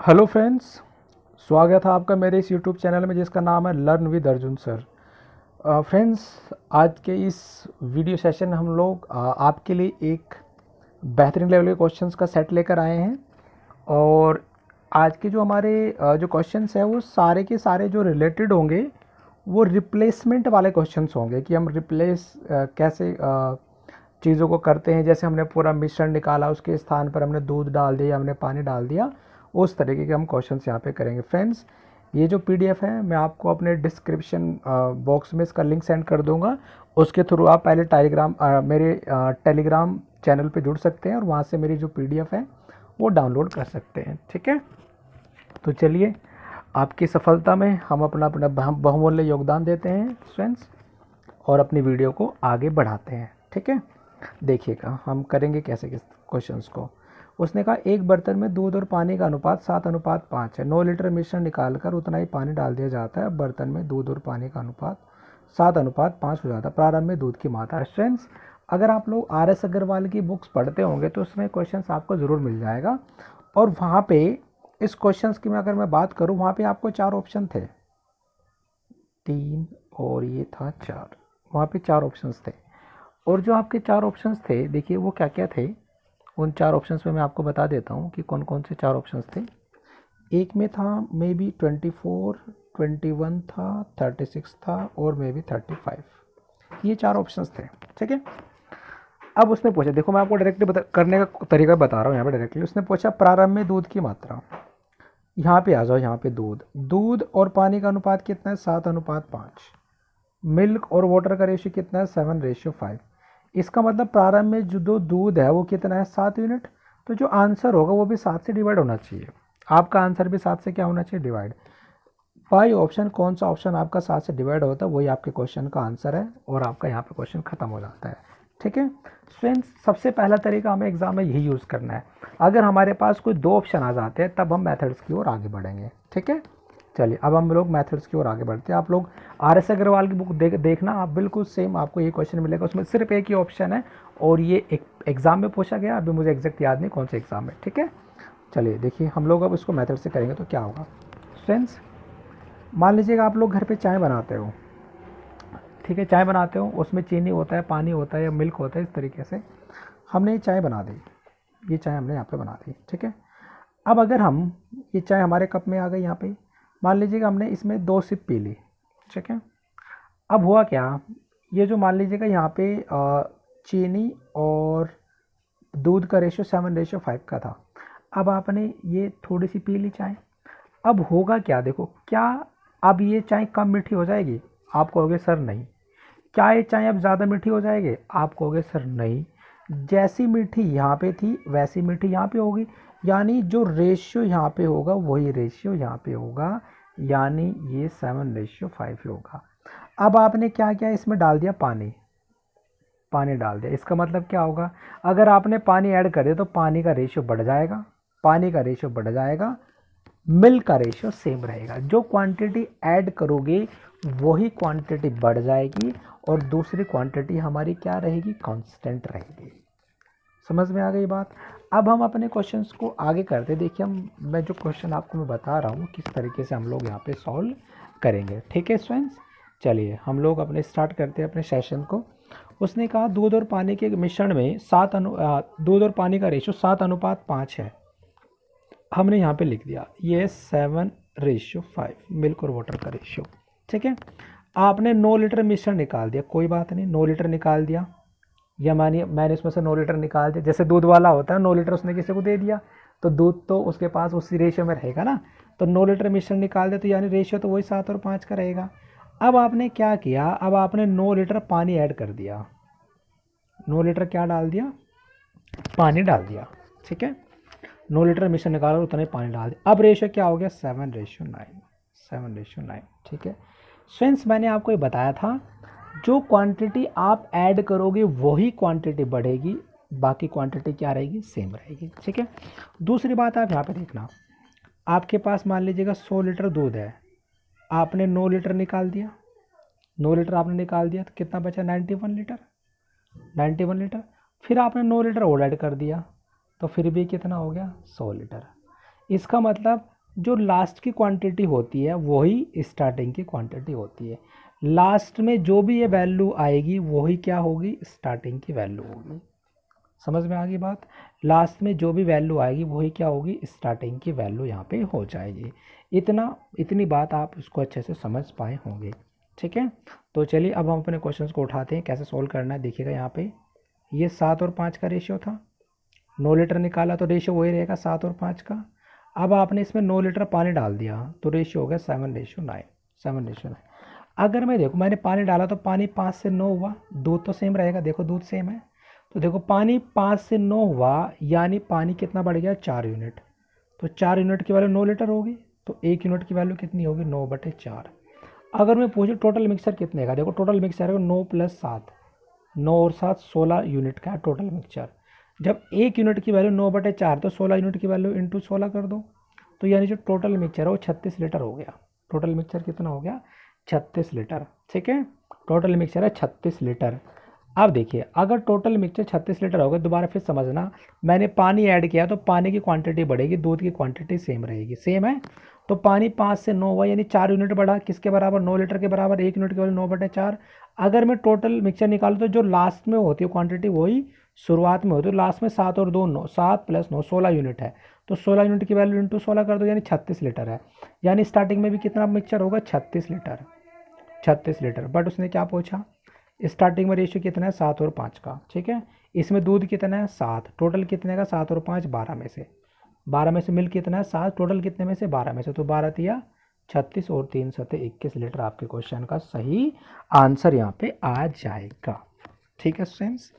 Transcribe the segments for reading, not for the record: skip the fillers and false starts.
Hello friends, स्वागत है आपका मेरे इस यूट्यूब चैनल में जिसका नाम है learn with Arjun sir. Friends, आज के इस वीडियो सेशन में हम लोग आपके लिए एक बेहतरीन लेवल के क्वेश्चंस का सेट लेकर आए हैं। और आज के जो हमारे जो क्वेश्चंस हैं वो सारे के सारे जो रिलेटेड होंगे वो रिप्लेसमेंट वाले क्वेश्चंस होंगे कि हम रिप्लेस कैसे चीज़ों को करते हैं। जैसे हमने पूरा मिश्रण निकाला, उसके स्थान पर हमने दूध डाल दिया, हमने पानी डाल दिया, उस तरीके के हम क्वेश्चंस यहाँ पे करेंगे। फ्रेंड्स, ये जो पीडीएफ है मैं आपको अपने डिस्क्रिप्शन बॉक्स में इसका लिंक सेंड कर दूंगा। उसके थ्रू आप पहले मेरे टेलीग्राम चैनल पे जुड़ सकते हैं और वहाँ से मेरी जो पीडीएफ है वो डाउनलोड कर सकते हैं। ठीक है, तो चलिए आपकी सफलता में हम अपना अपना बहुमूल्य योगदान देते हैं फ्रेंड्स, और अपनी वीडियो को आगे बढ़ाते हैं। ठीक है, देखिएगा हम करेंगे कैसे किस क्वेश्चंस को। उसने कहा एक बर्तन में दूध और पानी का अनुपात 7:5 है। 9 लीटर मिश्रण निकालकर उतना ही पानी डाल दिया जाता है। बर्तन में दूध और पानी का अनुपात 7:5 हो जाता है। प्रारंभ में दूध की मात्रा। फ्रेंड्स, अगर आप लोग RS अग्रवाल की बुक्स पढ़ते होंगे तो उसमें क्वेश्चंस आपको ज़रूर मिल जाएगा। और वहाँ पे इस क्वेश्चंस की अगर मैं बात करूँ, वहाँ पे आपको 4 ऑप्शन थे, 3 और ये था 4। वहाँ पे 4 ऑप्शंस थे। और जो आपके 4 ऑप्शंस थे, देखिए वो क्या क्या थे। उन 4 ऑप्शंस में मैं आपको बता देता हूँ कि कौन कौन से 4 ऑप्शंस थे। एक में था मे बी 24, 21 था, 36 था और मे बी 35। ये 4 ऑप्शंस थे। ठीक है, अब उसने पूछा, देखो मैं आपको डायरेक्टली करने का तरीका बता रहा हूँ यहाँ पे डायरेक्टली। उसने पूछा प्रारंभ में दूध की मात्रा। यहाँ पे आ जाओ, यहाँ पे दूध और पानी का अनुपात कितना है? 7:5। मिल्क और वाटर का रेशियो कितना है? 7:5। इसका मतलब प्रारंभ में जो दूध है वो कितना है? 7 यूनिट। तो जो आंसर होगा वो भी 7 से डिवाइड होना चाहिए। आपका आंसर भी 7 से क्या होना चाहिए? डिवाइड। बाई ऑप्शन कौन सा ऑप्शन आपका 7 से डिवाइड होता है वही आपके क्वेश्चन का आंसर है, और आपका यहाँ पे क्वेश्चन खत्म हो जाता है। ठीक है फ्रेंड्स, सबसे पहला तरीका हमें एग्जाम में यही यूज़ करना है। अगर हमारे पास कोई 2 ऑप्शन आ जाते हैं तब हम मेथड्स की ओर आगे बढ़ेंगे। ठीक है, चलिए अब हम लोग मेथड्स की ओर आगे बढ़ते हैं। आप लोग RS अग्रवाल की बुक देखना, आप बिल्कुल सेम आपको ये क्वेश्चन मिलेगा। उसमें सिर्फ एक ही ऑप्शन है और ये एक एग्जाम में पूछा गया। अभी मुझे एग्जैक्ट याद नहीं कौन से एग्जाम में। ठीक है, चलिए देखिए हम लोग अब इसको मेथड से करेंगे तो क्या होगा। फ्रेंड्स, मान लीजिएगा आप लोग घर पे चाय बनाते हो। ठीक है, चाय बनाते हो, उसमें चीनी होता है, पानी होता है या मिल्क होता है। इस तरीके से हमने ये चाय बना दी, ये चाय हमने यहाँ पे बना दी। ठीक है, अब अगर हम ये चाय हमारे कप में आ गई यहाँ पे, मान लीजिएगा हमने इसमें 2 सिप पी ली। ठीक है, अब हुआ क्या, ये जो मान लीजिएगा यहाँ पे चीनी और दूध का रेशियो 7:5 का था। अब आपने ये थोड़ी सी पी ली चाय। अब होगा क्या, देखो क्या अब ये चाय कम मीठी हो जाएगी? आप कहोगे सर नहीं। क्या ये चाय अब ज़्यादा मीठी हो जाएगी? आप कहोगे सर नहीं। जैसी मीठी यहाँ पे थी वैसी मीठी यहाँ पे होगी, यानी जो रेशियो यहाँ पे होगा वही रेशियो यहाँ पे होगा, यानी ये 7:5 होगा। अब आपने क्या किया, इसमें डाल दिया पानी, पानी डाल दिया। इसका मतलब क्या होगा, अगर आपने पानी ऐड कर दिया तो पानी का रेशियो बढ़ जाएगा, पानी का रेशियो बढ़ जाएगा, मिल्क का रेशियो सेम रहेगा। जो क्वांटिटी ऐड करोगे वही क्वांटिटी बढ़ जाएगी और दूसरी क्वांटिटी हमारी क्या रहेगी? कांस्टेंट रहेगी। समझ में आ गई बात? अब हम अपने क्वेश्चंस को आगे करते। देखिए मैं जो क्वेश्चन आपको मैं बता रहा हूँ किस तरीके से हम लोग यहाँ पे सॉल्व करेंगे। ठीक है स्टूडेंट्स, चलिए हम लोग अपने स्टार्ट करते हैं अपने सेशन को। उसने कहा दूध और पानी के मिश्रण में दूध और पानी का रेशियो 7:5 है। हमने यहाँ पे लिख दिया ये 7:5 मिल्क और वाटर का रेशियो। ठीक है, आपने 9 लीटर मिश्रण निकाल दिया, कोई बात नहीं, 9 लीटर निकाल दिया। या मानिए मैंने इसमें से 9 लीटर निकाल दिया, जैसे दूध वाला होता है 9 लीटर उसने किसी को दे दिया तो दूध तो उसके पास उसी रेशियो में रहेगा ना। तो 9 लीटर मिश्रण निकाल दिया तो यानी रेशियो तो वही 7 और 5 का रहेगा। अब आपने क्या किया, अब आपने 9 लीटर पानी ऐड कर दिया। 9 लीटर क्या डाल दिया? पानी डाल दिया। ठीक है, 9 लीटर मिश्रण निकाला उतना ही पानी डाल दिया। अब रेशियो क्या हो गया? 7:9। 7:9। ठीक है फ्रेंड्स, मैंने आपको ये बताया था जो क्वांटिटी आप ऐड करोगे वही क्वांटिटी बढ़ेगी, बाकी क्वांटिटी क्या रहेगी? सेम रहेगी। ठीक है, दूसरी बात आप यहाँ पे देखना, आपके पास मान लीजिएगा 100 लीटर दूध है, आपने 9 लीटर निकाल दिया। 9 लीटर आपने निकाल दिया तो कितना बचा? 91 लीटर। 91 लीटर, फिर आपने 9 लीटर और ऐड कर दिया तो फिर भी कितना हो गया? 100 लीटर। इसका मतलब जो लास्ट की क्वांटिटी होती है वही स्टार्टिंग की क्वांटिटी होती है। लास्ट में जो भी ये वैल्यू आएगी वही क्या होगी, स्टार्टिंग की वैल्यू होगी। समझ में आ गई बात। लास्ट में जो भी वैल्यू आएगी वही क्या होगी, स्टार्टिंग की वैल्यू यहाँ पे हो जाएगी। इतनी बात आप उसको अच्छे से समझ पाए होंगे। ठीक है, तो चलिए अब हम अपने क्वेश्चंस को उठाते हैं, कैसे सोल्व करना है। देखिएगा यहाँ पे ये 7 और 5 का रेशियो था, 9 लीटर निकाला तो रेशियो वही रहेगा 7 और 5 का। अब आपने इसमें 9 लीटर पानी डाल दिया तो रेशियो हो गया 7:9, 7:9। अगर मैं देखो मैंने पानी डाला तो पानी 5 से 9 हुआ, दूध तो सेम रहेगा, देखो दूध सेम है। तो देखो पानी 5 से 9 हुआ, यानी पानी कितना बढ़ गया, 4 यूनिट। तो 4 यूनिट की वैल्यू 9 लीटर होगी, तो 1 यूनिट की वैल्यू कितनी होगी, 9/4। अगर मैं पूछूँ टोटल मिक्सचर कितने का, देखो टोटल मिक्सचर है 9 + 7, 9 और 7 16 यूनिट का है टोटल मिक्सचर। जब 1 यूनिट की वैल्यू 9/4 तो 16 यूनिट की वैल्यू इंटू 16 कर दो, तो यानी जो टोटल मिक्सचर है वो 36 लीटर हो गया। टोटल मिक्सचर कितना हो गया, 36 लीटर। ठीक है, टोटल मिक्सचर है 36 लीटर। अब देखिए अगर टोटल मिक्सचर 36 लीटर हो गया, दोबारा फिर समझना, मैंने पानी ऐड किया तो पानी की क्वांटिटी बढ़ेगी, दूध की क्वांटिटी सेम रहेगी, सेम है। तो पानी 5 से 9 हुआ, यानी 4 यूनिट बढ़ा, किसके बराबर, 9 लीटर के बराबर। 1 यूनिट की वैल्यू 9/4। अगर मैं टोटल मिक्सचर निकालूँ तो जो लास्ट में होती है क्वांटिटी वही शुरुआत में होती है। लास्ट में 7 और 2 9, 7 + 9 16 यूनिट है, तो 16 यूनिट की वैल्यू इंटू 16 कर दो, यानी 36 लीटर है। यानी स्टार्टिंग में भी कितना मिक्सचर होगा, 36 लीटर, 36 लीटर। बट उसने क्या पूछा, स्टार्टिंग में रेशियो कितना है, 7 और 5 का। ठीक है, इसमें दूध कितना है, 7, टोटल कितने का, 7 और 5 12 में से, 12 में से मिल्क कितना है, 7, टोटल कितने में से, 12 में से, तो 12 तिया 36 और 3 सते 21 लीटर आपके क्वेश्चन का सही आंसर यहाँ पे आ जाएगा। ठीक है स्टूडेंट्स,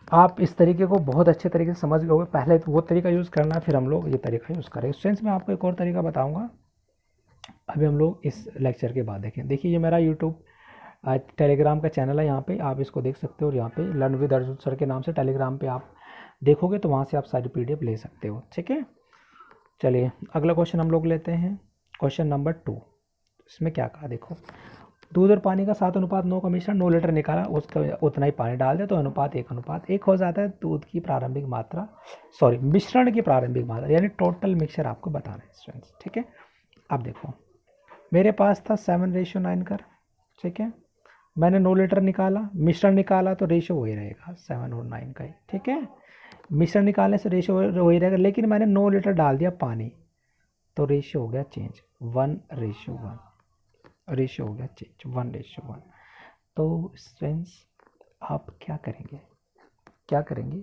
आप इस तरीके को बहुत अच्छे तरीके से समझ गए होंगे। पहले वो तरीका यूज़ करना, फिर हम लोग ये तरीका यूज़ करेंगे। स्टूडेंट्स मैं आपको एक और तरीका बताऊँगा, अभी हम लोग इस लेक्चर के बाद देखें। देखिए ये मेरा यूट्यूब टेलीग्राम का चैनल है, यहाँ पे आप इसको देख सकते हो, और यहाँ पे लर्न विद अर्जुन सर के नाम से टेलीग्राम पे आप देखोगे तो वहाँ से आप सारी PDF ले सकते हो। ठीक है, चलिए अगला क्वेश्चन हम लोग लेते हैं, क्वेश्चन नंबर 2। इसमें क्या कहा देखो, दूध और पानी का 7:9 का मिश्रण 9 लीटर निकाला, उसका उतना ही पानी डाल दे तो अनुपात 1:1 हो जाता है। दूध की प्रारंभिक मात्रा, सॉरी मिश्रण की प्रारंभिक मात्रा, यानी टोटल मिक्सचर आपको बताना है स्टूडेंट्स। ठीक है, अब देखो मेरे पास था 7:9 कर। ठीक है, मैंने 9 लीटर निकाला, मिश्रण निकाला तो रेशियो वही रहेगा 7 और 9 का ही। ठीक है, मिश्रण निकालने से रेशियो वही रहेगा, लेकिन मैंने 9 लीटर डाल दिया पानी तो रेशियो हो गया चेंज, 1:1, रेशियो हो गया चेंज 1:1। तो स्टूडेंट्स आप क्या करेंगे, क्या करेंगे,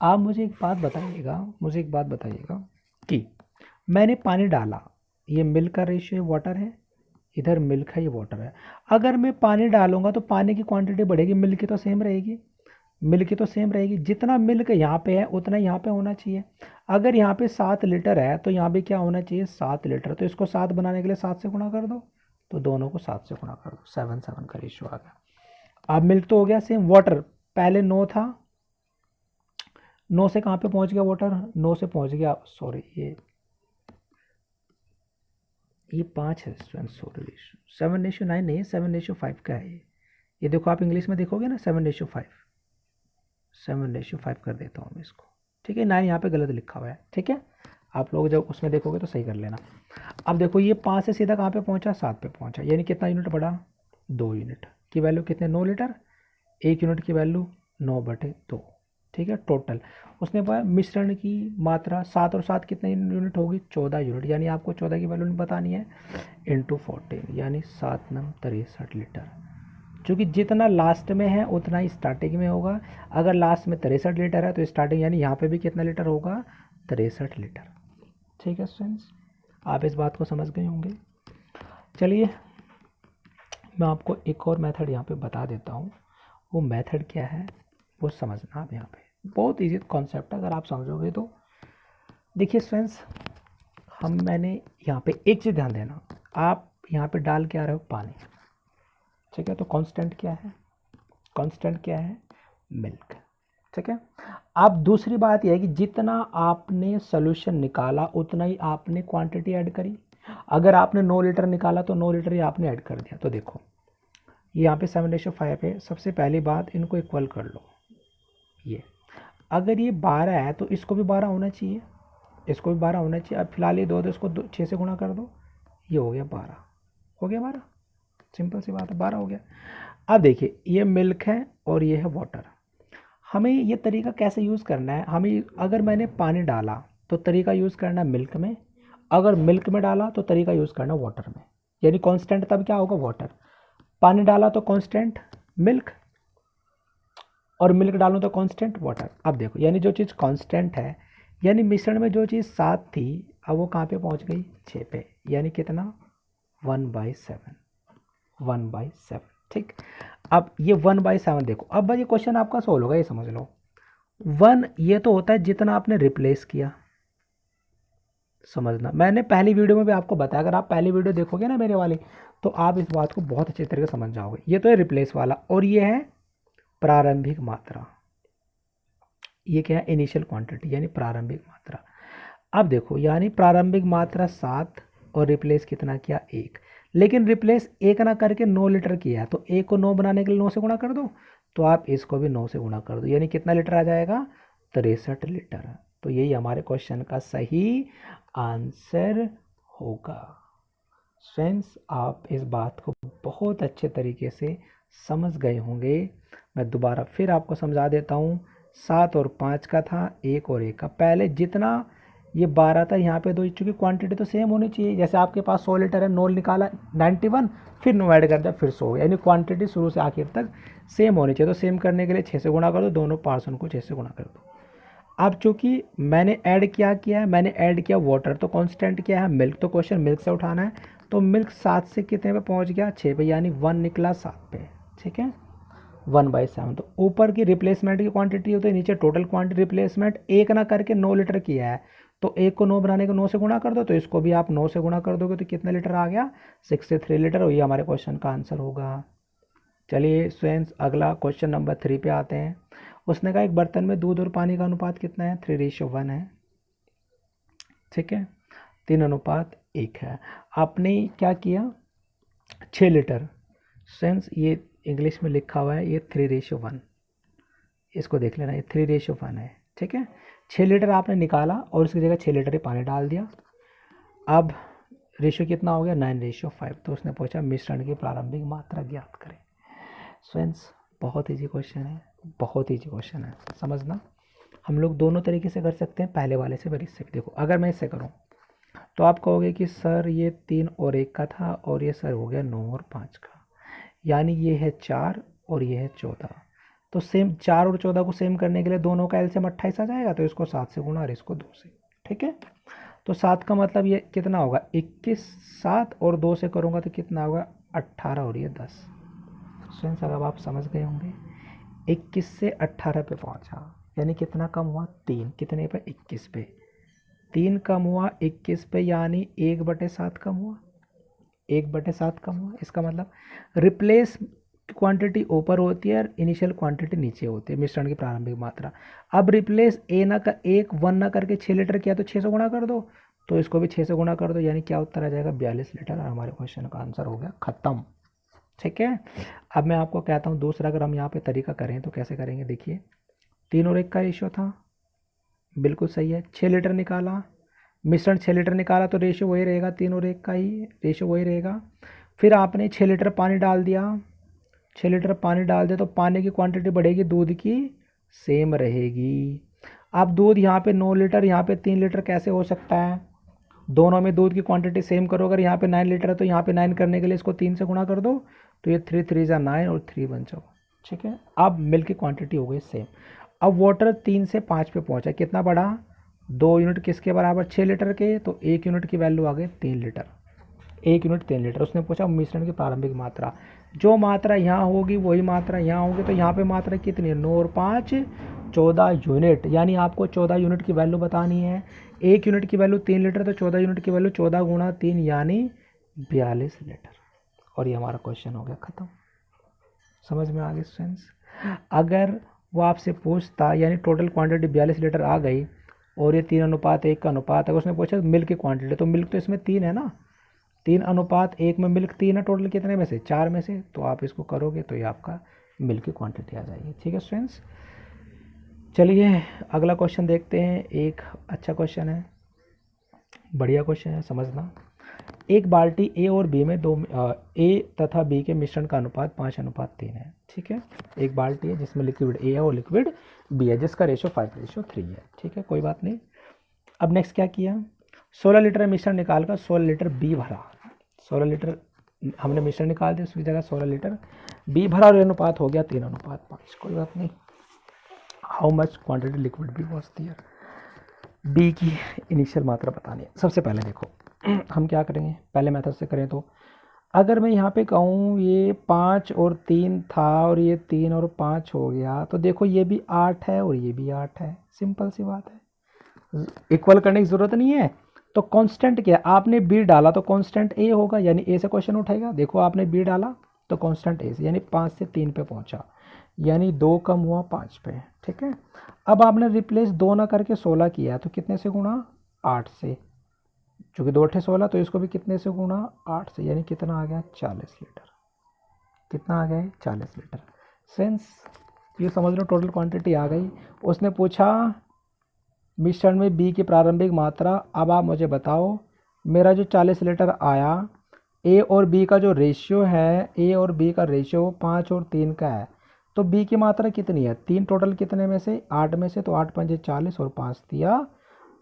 आप मुझे एक बात बताइएगा, कि मैंने पानी डाला, ये मिल्क का रेशियो है, वाटर है, इधर मिल्क है, ये वाटर है। अगर मैं पानी डालूंगा तो पानी की क्वांटिटी बढ़ेगी, मिल्क की तो सेम रहेगी, मिल्क की तो सेम रहेगी। जितना मिल्क यहाँ पे है उतना यहाँ पे होना चाहिए। अगर यहाँ पे 7 लीटर है तो यहाँ पे क्या होना चाहिए, 7 लीटर। तो इसको 7 बनाने के लिए 7 से गुणा कर दो, तो दोनों को 7 से गुणा कर दो, 7 का रेशियो आ गया। अब मिल्क तो हो गया सेम, वाटर पहले 9 था, 9 से कहाँ पे पहुँच गया वाटर, 9 से पहुँच गया, सॉरी ये 5 है स्टूडेंट, सॉरी रेशियो 7:9 नहीं, 7:5 का है ये देखो आप इंग्लिश में देखोगे ना 7:5, 7:5 कर देता हूँ मैं इसको। ठीक है, 9 यहाँ पे गलत लिखा हुआ है। ठीक है, आप लोग जब उसमें देखोगे तो सही कर लेना। अब देखो ये 5 से सीधा कहाँ पे पहुँचा, 7 पे पहुँचा, यानी कितना यूनिट बढ़ा, 2 यूनिट की वैल्यू कितने, 9 लीटर, 1 यूनिट की वैल्यू 9/2। ठीक है, टोटल उसने बताया मिश्रण की मात्रा 7 और 7 कितने यूनिट होगी, 14 यूनिट, यानी आपको 14 की वैल्यू बतानी है, इंटू 14, यानी 7 9 63 लीटर। क्योंकि जितना लास्ट में है उतना ही स्टार्टिंग में होगा। अगर लास्ट में 63 लीटर है तो स्टार्टिंग यानी यहाँ पे भी कितना लीटर होगा, 63 लीटर। ठीक है स्टूडेंट्स, आप इस बात को समझ गए होंगे। चलिए मैं आपको एक और मेथड यहाँ पे बता देता हूँ, वो मेथड क्या है वो समझना आप। यहाँ पे बहुत ईजी कॉन्सेप्ट है, अगर आप समझोगे तो। देखिए स्टूडेंट्स, मैंने यहाँ पे एक चीज़ ध्यान देना, आप यहाँ पे डाल के आ रहे हो पानी। ठीक है, तो कांस्टेंट क्या है, कांस्टेंट क्या है, मिल्क। ठीक है, अब दूसरी बात यह है कि जितना आपने सोल्यूशन निकाला उतना ही आपने क्वांटिटी ऐड करी। अगर आपने 9 लीटर निकाला तो 9 लीटर ही आपने ऐड कर दिया। तो देखो ये यहाँ पे 7:5 है, सबसे पहली बात इनको इक्वल कर लो। ये अगर ये 12 है तो इसको भी 12 होना चाहिए, इसको भी 12 होना चाहिए। अब फिलहाल ये 2 तो इसको 6 से गुणा कर दो, ये हो गया 12, हो गया 12, सिंपल सी बात है 12 हो गया। अब देखिए ये मिल्क है और ये है वाटर। हमें ये तरीका कैसे यूज़ करना है, हमें अगर मैंने पानी डाला तो तरीका यूज़ करना है मिल्क में, अगर मिल्क में डाला तो तरीका यूज़ करना वाटर में। यानी कांस्टेंट तब क्या होगा, वाटर। पानी डाला तो कांस्टेंट मिल्क, और मिल्क डालूँ तो कांस्टेंट वाटर। अब देखो यानी जो चीज़ कांस्टेंट है, यानी मिश्रण में जो चीज़ 7 थी अब वो कहाँ पे पहुँच गई, 6 पे, यानी कितना 1/7, 1/7। ठीक, अब ये 1/7 देखो, अब भाई ये क्वेश्चन आपका सोल्व होगा, ये समझ लो। 1 ये तो होता है जितना आपने रिप्लेस किया, समझना। मैंने पहली वीडियो में भी आपको बताया, अगर आप पहली वीडियो देखोगे ना मेरे वाली, तो आप इस बात को बहुत अच्छे तरीके से समझ जाओगे। ये तो है रिप्लेस वाला, और ये है प्रारंभिक मात्रा। ये क्या है, इनिशियल क्वांटिटी यानी प्रारंभिक मात्रा। अब देखो यानी प्रारंभिक मात्रा 7 और रिप्लेस कितना किया, 1। लेकिन रिप्लेस 1 ना करके 9 लीटर किया है, तो 1 को 9 बनाने के लिए 9 से गुणा कर दो, तो आप इसको भी 9 से गुणा कर दो, यानी कितना लीटर आ जाएगा, 63 लीटर। तो यही हमारे क्वेश्चन का सही आंसर होगा। फ्रेंड्स आप इस बात को बहुत अच्छे तरीके से समझ गए होंगे। मैं दोबारा फिर आपको समझा देता हूँ। 7 और 5 का था, 1 और 1 का। पहले जितना ये 12 था, यहाँ पे 2, चूँकि क्वांटिटी तो सेम होनी चाहिए। जैसे आपके पास 100 लीटर है, 9 निकाला 91, फिर 9 ऐड कर दिया, फिर 100, यानी क्वांटिटी शुरू से आखिर तक सेम होनी चाहिए। तो सेम करने के लिए 6 से गुणा कर दो, दोनों पार्सन को 6 से गुणा कर दो। अब चूंकि मैंने ऐड किया है, मैंने ऐड किया वाटर, तो कांस्टेंट क्या है, मिल्क। तो क्वेश्चन मिल्क से उठाना है, तो मिल्क 7 से कितने पे पहुंच गया, 6 पे, यानी 1 निकला 7 पे। ठीक है, 1/7। तो ऊपर की रिप्लेसमेंट की क्वांटिटी होती है, नीचे टोटल क्वांटिटी रिप्लेसमेंट। 1 ना करके 9 लीटर किया है, तो 1 को 9 बनाने को 9 से गुणा कर दो, तो इसको भी आप 9 से गुणा कर दोगे, तो कितना लीटर आ गया, 63 लीटर। और ये हमारे क्वेश्चन का आंसर होगा। चलिए फ्रेंड्स अगला क्वेश्चन नंबर 3 पे आते हैं। उसने कहा एक बर्तन में दूध और पानी का अनुपात कितना है, 3:1 है। ठीक है, 3:1 है। आपने क्या किया, 6 लीटर। फ्रेंड्स ये इंग्लिश में लिखा हुआ है, ये 3:1, इसको देख लेना, ये 3:1 है। ठीक है, 6 लीटर आपने निकाला और उसकी जगह 6 लीटर ही पानी डाल दिया। अब रेशियो कितना हो गया, 9:5। तो उसने पूछा मिश्रण की प्रारंभिक मात्रा ज्ञात करें। फ्रेंड्स बहुत ईजी क्वेश्चन है, बहुत ईजी क्वेश्चन है, समझना। हम लोग दोनों तरीके से कर सकते हैं, पहले वाले से और इससे भी। देखो अगर मैं इससे करूं तो आप कहोगे कि सर ये 3 और 1 का था, और ये सर हो गया 9 और 5 का, यानी ये है 4 और ये है 14। तो सेम 4 और 14 को सेम करने के लिए दोनों का एलसीएम 28 आ जाएगा, तो इसको 7 से गुणा और इसको 2 से। ठीक है, तो 7 का मतलब ये कितना होगा, 21। 7 और 2 से करूँगा तो कितना होगा, 18, और ये 10। फ्रेंड्स अगर आप समझ गए होंगे, 21 से 18 पे पहुंचा, यानी कितना कम हुआ, 3। कितने पे, 21 पे। 3 कम हुआ 21 पे, यानी 1/7 कम हुआ, 1/7 कम हुआ। इसका मतलब रिप्लेस क्वांटिटी ऊपर होती है और इनिशियल क्वांटिटी नीचे होती है, मिश्रण की प्रारंभिक मात्रा। अब रिप्लेस 1 ना करके 6 लीटर किया, तो 6 से गुणा कर दो, तो इसको भी 6 से गुणा कर दो, यानी क्या उत्तर आ जाएगा, 42 लीटर। और हमारे क्वेश्चन का आंसर हो गया खत्म। ठीक है, अब मैं आपको कहता हूँ दूसरा, अगर हम यहाँ पे तरीका करें तो कैसे करेंगे। देखिए 3 और 1 का रेशियो था, बिल्कुल सही है। 6 लीटर निकाला, मिश्रण 6 लीटर निकाला, तो रेशियो वही रहेगा, 3 और 1 का ही रेशियो वही रहेगा। फिर आपने 6 लीटर पानी डाल दिया, 6 लीटर पानी डाल दिया, तो पानी की क्वांटिटी बढ़ेगी, दूध की सेम रहेगी। अब दूध यहाँ पे 9 लीटर, यहाँ पे 3 लीटर कैसे हो सकता है, दोनों में दूध की क्वांटिटी सेम करो। अगर यहाँ पे 9 लीटर है तो यहाँ पे 9 करने के लिए इसको 3 से गुणा कर दो, तो ये 3 3 जा 9 और 3 1 जाओ। ठीक है, अब मिल्क की क्वांटिटी हो गई सेम। अब वाटर 3 से 5 पे पहुँचा, कितना बढ़ा, 2 यूनिट किसके बराबर, 6 लीटर के, तो 1 यूनिट की वैल्यू आ गई 3 लीटर। 1 unit 3 litre. उसने पूछा मिश्रण की प्रारंभिक मात्रा, जो मात्रा यहाँ होगी वही मात्रा यहाँ होगी, तो यहाँ पे मात्रा कितनी है, 9 और 5 14 यूनिट, यानी आपको 14 यूनिट की वैल्यू बतानी है। 1 यूनिट की वैल्यू 3 लीटर, तो 14 यूनिट की वैल्यू 14 गुणा 3 यानी 42 लीटर। और ये हमारा क्वेश्चन हो गया ख़त्म। समझ में आ गई फ्रेंड्स। अगर वो आपसे पूछता, यानी टोटल क्वांटिटी 42 लीटर आ गई और ये 3:1 का अनुपात है, उसने पूछा मिल्क की क्वांटिटी, तो मिल्क तो इसमें 3 है ना, 3:1 में मिल्क 3 है, टोटल कितने में से, 4 में से। तो आप इसको करोगे तो ये आपका मिल्क की क्वांटिटी आ जाएगी। ठीक है फ्रेंड्स, चलिए अगला क्वेश्चन देखते हैं। एक अच्छा क्वेश्चन है, बढ़िया क्वेश्चन है, समझना। एक बाल्टी ए और बी में ए तथा बी के मिश्रण का अनुपात 5:3 है। ठीक है, एक बाल्टी है जिसमें लिक्विड ए है और लिक्विड बी है, जिसका रेशो 5:3 है। ठीक है, कोई बात नहीं। अब नेक्स्ट क्या किया, 16 लीटर मिश्रण निकाल कर 16 लीटर बी भरा। 16 लीटर हमने मिश्रण निकाल दिया, उसकी जगह 16 लीटर बी भरा और अनुपात हो गया 3:5। कोई बात नहीं। How much quantity liquid B was there, B की इनिशियल मात्रा बतानी है। सबसे पहले देखो हम क्या करेंगे, पहले मेथड से करें तो अगर मैं यहाँ पे कहूँ ये 5 और 3 था और ये 3 और 5 हो गया, तो देखो ये भी 8 है और ये भी 8 है। सिंपल सी बात है, इक्वल करने की ज़रूरत नहीं है। तो कांस्टेंट क्या है, आपने बी डाला तो कांस्टेंट ए होगा, यानी ए से क्वेश्चन उठाएगा। देखो आपने बी डाला तो कांस्टेंट ए से, यानी 5 से 3 पे पहुंचा, यानी 2 कम हुआ 5 पे। ठीक है, अब आपने रिप्लेस 2 ना करके 16 किया, तो कितने से गुणा, 8 से। चूँकि 2 × 16 तो इसको भी कितने से गुणा, 8 से, यानी कितना आ गया, 40 लीटर। कितना आ गया, 40 लीटर। सेंस ये समझ लो टोटल क्वांटिटी आ गई। उसने पूछा मिश्रण में बी की प्रारंभिक मात्रा। अब आप मुझे बताओ मेरा जो 40 लीटर आया, ए और बी का जो रेशियो है, ए और बी का रेशियो 5 और 3 का है, तो बी की मात्रा कितनी है, 3 टोटल कितने में से, 8 में से, तो 8 पंजे 40 और 5 दिया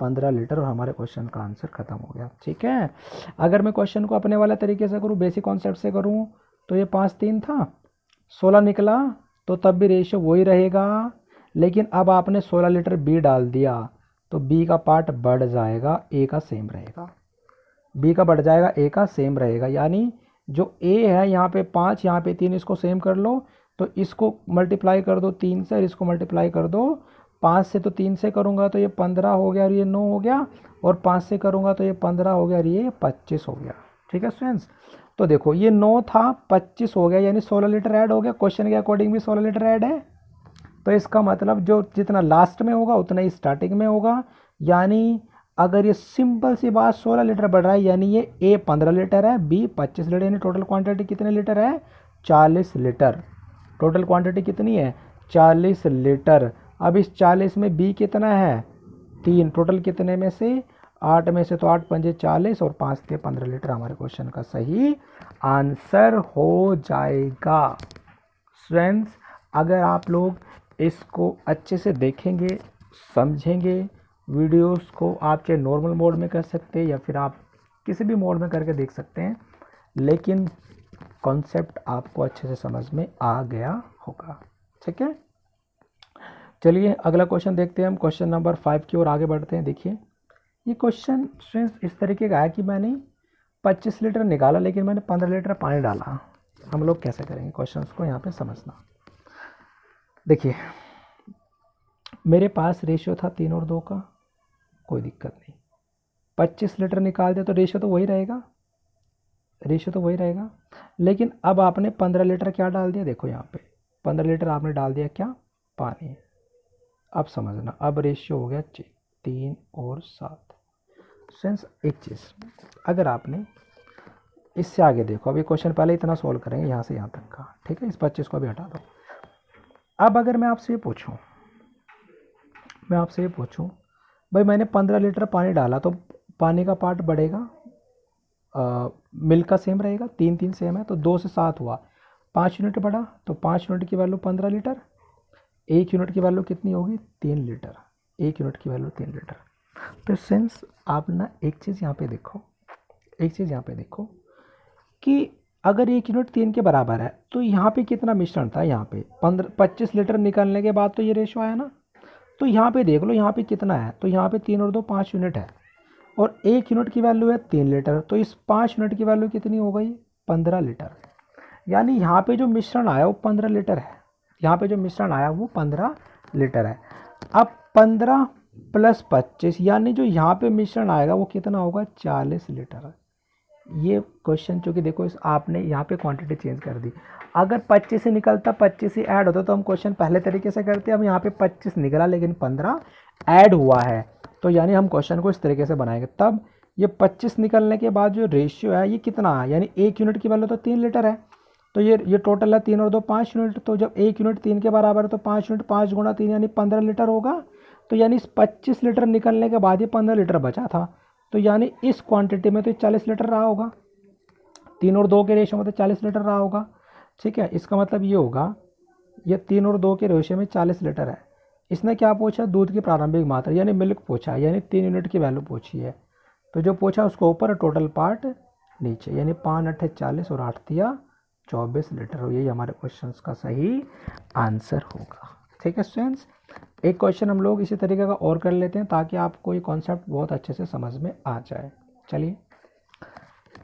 15 लीटर, और हमारे क्वेश्चन का आंसर खत्म हो गया। ठीक है, अगर मैं क्वेश्चन को अपने वाले तरीके से करूँ, बेसिक कॉन्सेप्ट से करूँ, तो ये 5 3 था, 16 निकला, तो तब भी रेशियो वही रहेगा। लेकिन अब आपने 16 लीटर बी डाल दिया, तो बी का पार्ट बढ़ जाएगा, ए का सेम रहेगा। बी का बढ़ जाएगा, ए का सेम रहेगा, यानी जो ए है यहाँ पे 5, यहाँ पे 3, इसको सेम कर लो, तो इसको मल्टीप्लाई कर दो 3 से और इसको मल्टीप्लाई कर दो 5 से। तो 3 से करूँगा तो ये 15 हो गया और ये 9 हो गया, और 5 से करूँगा तो ये 15 हो गया और ये 25 हो गया। ठीक है स्टूडेंट्स, तो देखो ये 9 था, 25 हो गया, यानी 16 लीटर ऐड हो गया। क्वेश्चन के अकॉर्डिंग भी 16 लीटर ऐड है, तो इसका मतलब जो जितना लास्ट में होगा उतना ही स्टार्टिंग में होगा। यानी अगर ये सिंपल सी बात 16 लीटर बढ़ रहा है, यानी ये ए 15 लीटर है, बी 25 लीटर, यानी टोटल क्वांटिटी कितने लीटर है, 40 लीटर। टोटल क्वांटिटी कितनी है, 40 लीटर। अब इस 40 में बी कितना है, 3, टोटल कितने में से, 8 में से, तो 8 पंजे 40 और 5 से 15 लीटर हमारे क्वेश्चन का सही आंसर हो जाएगा। फ्रेंड्स, अगर आप लोग इसको अच्छे से देखेंगे, समझेंगे, वीडियोस को आप चाहे नॉर्मल मोड में कर सकते हैं या फिर आप किसी भी मोड में करके देख सकते हैं, लेकिन कॉन्सेप्ट आपको अच्छे से समझ में आ गया होगा। ठीक है, चलिए अगला क्वेश्चन देखते हैं हम। क्वेश्चन नंबर 5 की ओर आगे बढ़ते हैं। देखिए ये क्वेश्चन फ्रेंड्स इस तरीके का है कि मैंने 25 लीटर निकाला लेकिन मैंने 15 लीटर पानी डाला। हम लोग कैसे करेंगे क्वेश्चन को यहाँ पे समझना। देखिए मेरे पास रेशियो था 3 और 2 का, कोई दिक्कत नहीं, 25 लीटर निकाल दे तो रेशियो तो वही रहेगा, रेशियो तो वही रहेगा। लेकिन अब आपने 15 लीटर क्या डाल दिया, देखो यहाँ पे 15 लीटर आपने डाल दिया क्या, पानी। अब समझना, अब रेशियो हो गया 3 और 7। सेंस एक चीज़, अगर आपने इससे आगे देखो, अभी क्वेश्चन पहले इतना सॉल्व करेंगे यहाँ से यहाँ तक का, ठीक है, इस 25 को भी हटा दो। अब अगर मैं आपसे ये पूछूं, भाई मैंने 15 लीटर पानी डाला तो पानी का पार्ट बढ़ेगा, मिल्क का सेम रहेगा, 3 3 सेम है, तो 2 से 7 हुआ, 5 यूनिट बढ़ा, तो 5 यूनिट की वैल्यू 15 लीटर, 1 यूनिट की वैल्यू कितनी होगी, 3 लीटर, 1 यूनिट की वैल्यू 3 लीटर। तो सेंस आप ना एक चीज़ यहाँ पे देखो, कि अगर 1 यूनिट 3 के बराबर है तो यहाँ पे कितना मिश्रण था, यहाँ पे 25 लीटर निकालने के बाद तो ये रेशो आया ना। तो यहाँ पे देख लो यहाँ पे कितना है, तो यहाँ पे 3 और 2 5 यूनिट है, और 1 यूनिट की वैल्यू है 3 लीटर, तो इस 5 यूनिट की वैल्यू कितनी हो गई, 15 लीटर। यानी यहाँ पे जो मिश्रण आया वो 15 लीटर है, यहाँ पे जो मिश्रण आया वो 15 लीटर है। अब 15 + 25 यानी जो यहाँ पे मिश्रण आएगा वो कितना होगा, 40 लीटर। ये क्वेश्चन चूँकि देखो इस आपने यहाँ पे क्वांटिटी चेंज कर दी, अगर 25 से निकलता 25 से ऐड होता तो हम क्वेश्चन पहले तरीके से करते। अब यहाँ पे 25 निकला लेकिन 15 ऐड हुआ है, तो यानी हम क्वेश्चन को इस तरीके से बनाएंगे। तब ये 25 निकलने के बाद जो रेशियो है ये कितना है, यानी 1 यूनिट की वैल्यू तो 3 लीटर है, तो ये टोटल है 3 और 2 5 यूनिट। तो जब 1 यूनिट 3 के बराबर है तो 5 यूनिट 5 × 3 यानी 15 लीटर होगा। तो यानी इस 25 लीटर निकलने के बाद ये 15 लीटर बचा था, तो यानी इस क्वांटिटी में तो 40 लीटर रहा होगा, 3 और 2 के रेशो में तो 40 लीटर रहा होगा। ठीक है, इसका मतलब ये होगा ये 3 और 2 के रेशो में 40 लीटर है। इसने क्या पूछा, दूध की प्रारंभिक मात्रा यानी मिल्क पूछा, यानी 3 यूनिट की वैल्यू पूछी है। तो जो पूछा उसको ऊपर, टोटल पार्ट नीचे, यानी 5 8 40 और 8 दिया 24 लीटर। और यही हमारे क्वेश्चन का सही आंसर होगा। ठीक है स्टूडेंट्स, एक क्वेश्चन हम लोग इसी तरीके का और कर लेते हैं ताकि आपको ये कॉन्सेप्ट बहुत अच्छे से समझ में आ जाए। चलिए,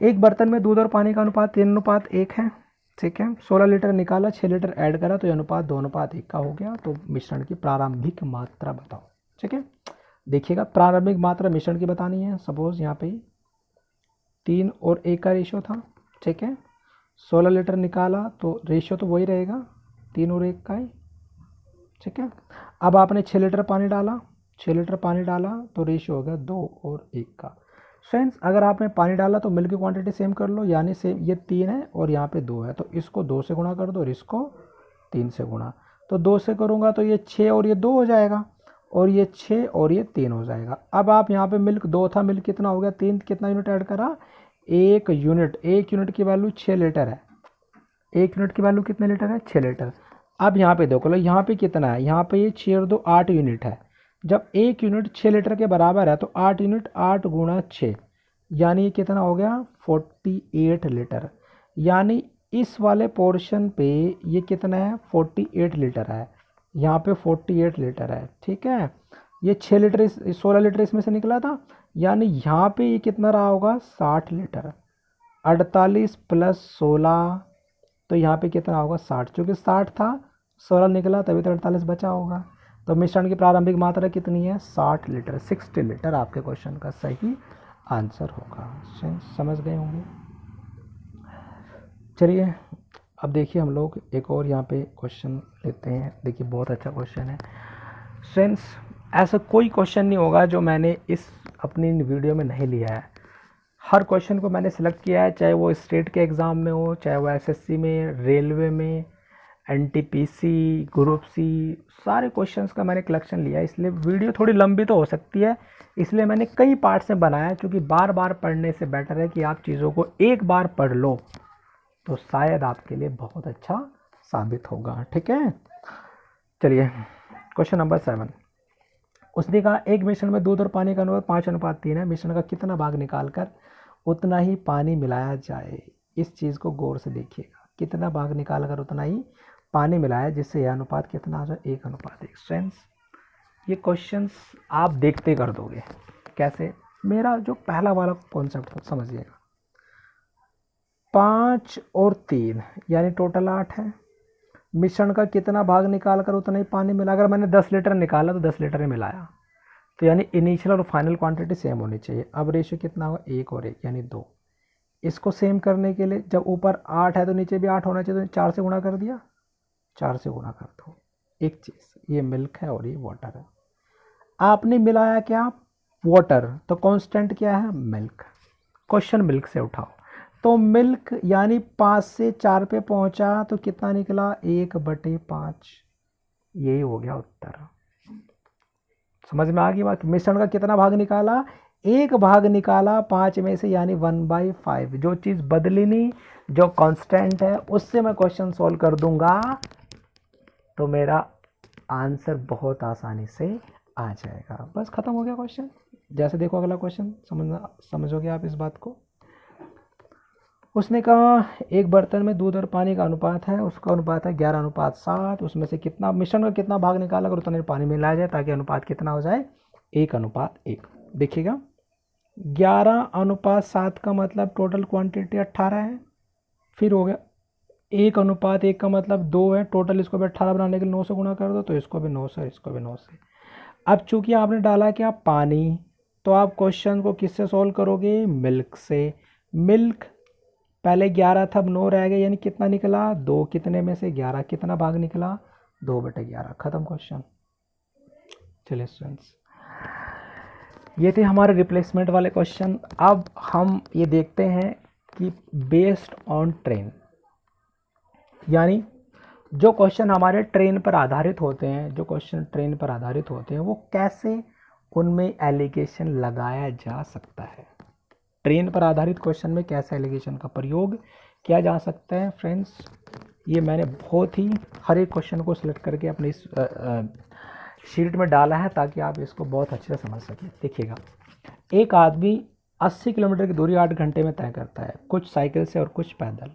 एक बर्तन में दूध और पानी का अनुपात 3:1 है। ठीक है, 16 लीटर निकाला, 6 लीटर ऐड करा तो ये अनुपात 2:1 का हो गया। तो मिश्रण की प्रारंभिक मात्रा बताओ। ठीक है, देखिएगा प्रारंभिक मात्रा मिश्रण की बतानी है। सपोज यहाँ पे 3 और 1 का रेशियो था। ठीक है, 16 लीटर निकाला तो रेशियो तो वही रहेगा 3 और 1 का ही। ठीक है, अब आपने 6 लीटर पानी डाला, 6 लीटर पानी डाला तो रेशियो हो गया 2 और 1 का। फ्रेंड्स, अगर आपने पानी डाला तो मिल्क की क्वांटिटी सेम कर लो, यानी सेम ये 3 है और यहाँ पे 2 है, तो इसको 2 से गुणा कर दो और इसको 3 से गुणा। तो 2 से करूँगा तो ये 6 और ये 2 हो जाएगा, और ये 6 और ये 3 हो जाएगा। अब आप यहाँ पे मिल्क 2 था, मिल्क कितना हो गया 3, कितना यूनिट ऐड करा 1 यूनिट। 1 यूनिट की वैल्यू 6 लीटर है। 1 यूनिट की वैल्यू कितने लीटर है 6 लीटर। अब यहाँ पे देखो लो, यहाँ पे कितना है, यहाँ पे ये 6 और 2 8 यूनिट है। जब 1 यूनिट 6 लीटर के बराबर है तो 8 यूनिट 8 गुणा 6, यानी ये कितना हो गया 48 लीटर। यानी इस वाले पोर्शन पे ये कितना है 48 लीटर है, यहाँ पे 48 लीटर है। ठीक है, ये 6 लीटर 16 लीटर इसमें से निकला था, यानी यहाँ पे ये कितना रहा होगा 60 लीटर। 48 प्लस 16 तो यहाँ पे कितना होगा 60, चूँकि 60 था 16 निकला तभी तो 48 बचा होगा। तो मिश्रण की प्रारंभिक मात्रा कितनी है 60 लीटर, 60 लीटर आपके क्वेश्चन का सही आंसर होगा। समझ गए होंगे। चलिए, अब देखिए हम लोग एक और यहाँ पे क्वेश्चन लेते हैं। देखिए बहुत अच्छा क्वेश्चन है फ्रेंड्स, ऐसा कोई क्वेश्चन नहीं होगा जो मैंने इस अपनी वीडियो में नहीं लिया है। हर क्वेश्चन को मैंने सिलेक्ट किया है, चाहे वो स्टेट के एग्ज़ाम में हो, चाहे वो एसएससी में, रेलवे में, एनटीपीसी, ग्रुप सी, सारे क्वेश्चंस का मैंने कलेक्शन लिया है। इसलिए वीडियो थोड़ी लंबी तो हो सकती है, इसलिए मैंने कई पार्ट्स में बनाया, क्योंकि बार बार पढ़ने से बेटर है कि आप चीज़ों को एक बार पढ़ लो तो शायद आपके लिए बहुत अच्छा साबित होगा। ठीक है, चलिए क्वेश्चन नंबर 7। उसने कहा एक मिश्रण में दूध और पानी का अनुपात 5:3 है। मिश्रण का कितना भाग निकालकर उतना ही पानी मिलाया जाए। इस चीज़ को गौर से देखिएगा, कितना भाग निकालकर उतना ही पानी मिलाया, जिससे यह अनुपात कितना आ जाए 1:1। फ्रेंड्स, ये क्वेश्चंस आप देखते कर दोगे। कैसे, मेरा जो पहला वाला कॉन्सेप्ट समझिएगा, 5 और 3 यानी टोटल 8 है। मिश्रण का कितना भाग निकाल कर उतना ही पानी मिला। अगर मैंने 10 लीटर निकाला तो 10 लीटर ही मिलाया, तो यानी इनिशियल और फाइनल क्वांटिटी सेम होनी चाहिए। अब रेशियो कितना होगा 1 और 1 यानी 2। इसको सेम करने के लिए जब ऊपर 8 है तो नीचे भी 8 होना चाहिए, तो 4 से गुणा कर दिया, 4 से गुणा कर दो। एक चीज़, ये मिल्क है और ये वाटर है। आपने मिलाया क्या वाटर, तो कांस्टेंट क्या है मिल्क। क्वेश्चन मिल्क से उठाओ, तो मिल्क यानी 5 से 4 पे पहुंचा तो कितना निकला 1/5। यही हो गया उत्तर। समझ में आ गई बात। मिश्रण का कितना भाग निकाला, 1 भाग निकाला 5 में से, यानी 1/5। जो चीज़ बदली नहीं, जो कांस्टेंट है, उससे मैं क्वेश्चन सॉल्व कर दूंगा तो मेरा आंसर बहुत आसानी से आ जाएगा। बस खत्म हो गया क्वेश्चन। जैसे देखो अगला क्वेश्चन, समझोगे आप इस बात को। उसने कहा एक बर्तन में दूध और पानी का अनुपात है, उसका अनुपात है 11:7। उसमें से कितना मिश्रण का कितना भाग निकाला अगर उतना पानी मिलाया जाए, ताकि अनुपात कितना हो जाए 1:1। देखिएगा 11:7 का मतलब टोटल क्वांटिटी 18 है। फिर हो गया 1:1 का मतलब 2 है। टोटल इसको भी 18 बनाने के लिए 9 से गुणा कर दो, तो इसको भी 9 से, इसको भी 9 से। अब चूंकि आपने डाला क्या पानी, तो आप क्वेश्चन को किससे सॉल्व करोगे मिल्क से। मिल्क पहले 11 था, अब 9 रह गए, यानी कितना निकला 2। कितने में से 11, कितना भाग निकला 2/11। खत्म क्वेश्चन। चलिए स्टूडेंट्स, ये थे हमारे रिप्लेसमेंट वाले क्वेश्चन। अब हम ये देखते हैं कि बेस्ड ऑन ट्रेन, यानी जो क्वेश्चन हमारे ट्रेन पर आधारित होते हैं, जो क्वेश्चन ट्रेन पर आधारित होते हैं वो कैसे उनमें एलिगेशन लगाया जा सकता है। ट्रेन पर आधारित क्वेश्चन में कैसे एलिगेशन का प्रयोग किया जा सकता है फ्रेंड्स, ये मैंने बहुत ही हर एक क्वेश्चन को सिलेक्ट करके अपनी इस शीट में डाला है ताकि आप इसको बहुत अच्छे से समझ सकें। देखिएगा, एक आदमी 80 किलोमीटर की दूरी 8 घंटे में तय करता है, कुछ साइकिल से और कुछ पैदल।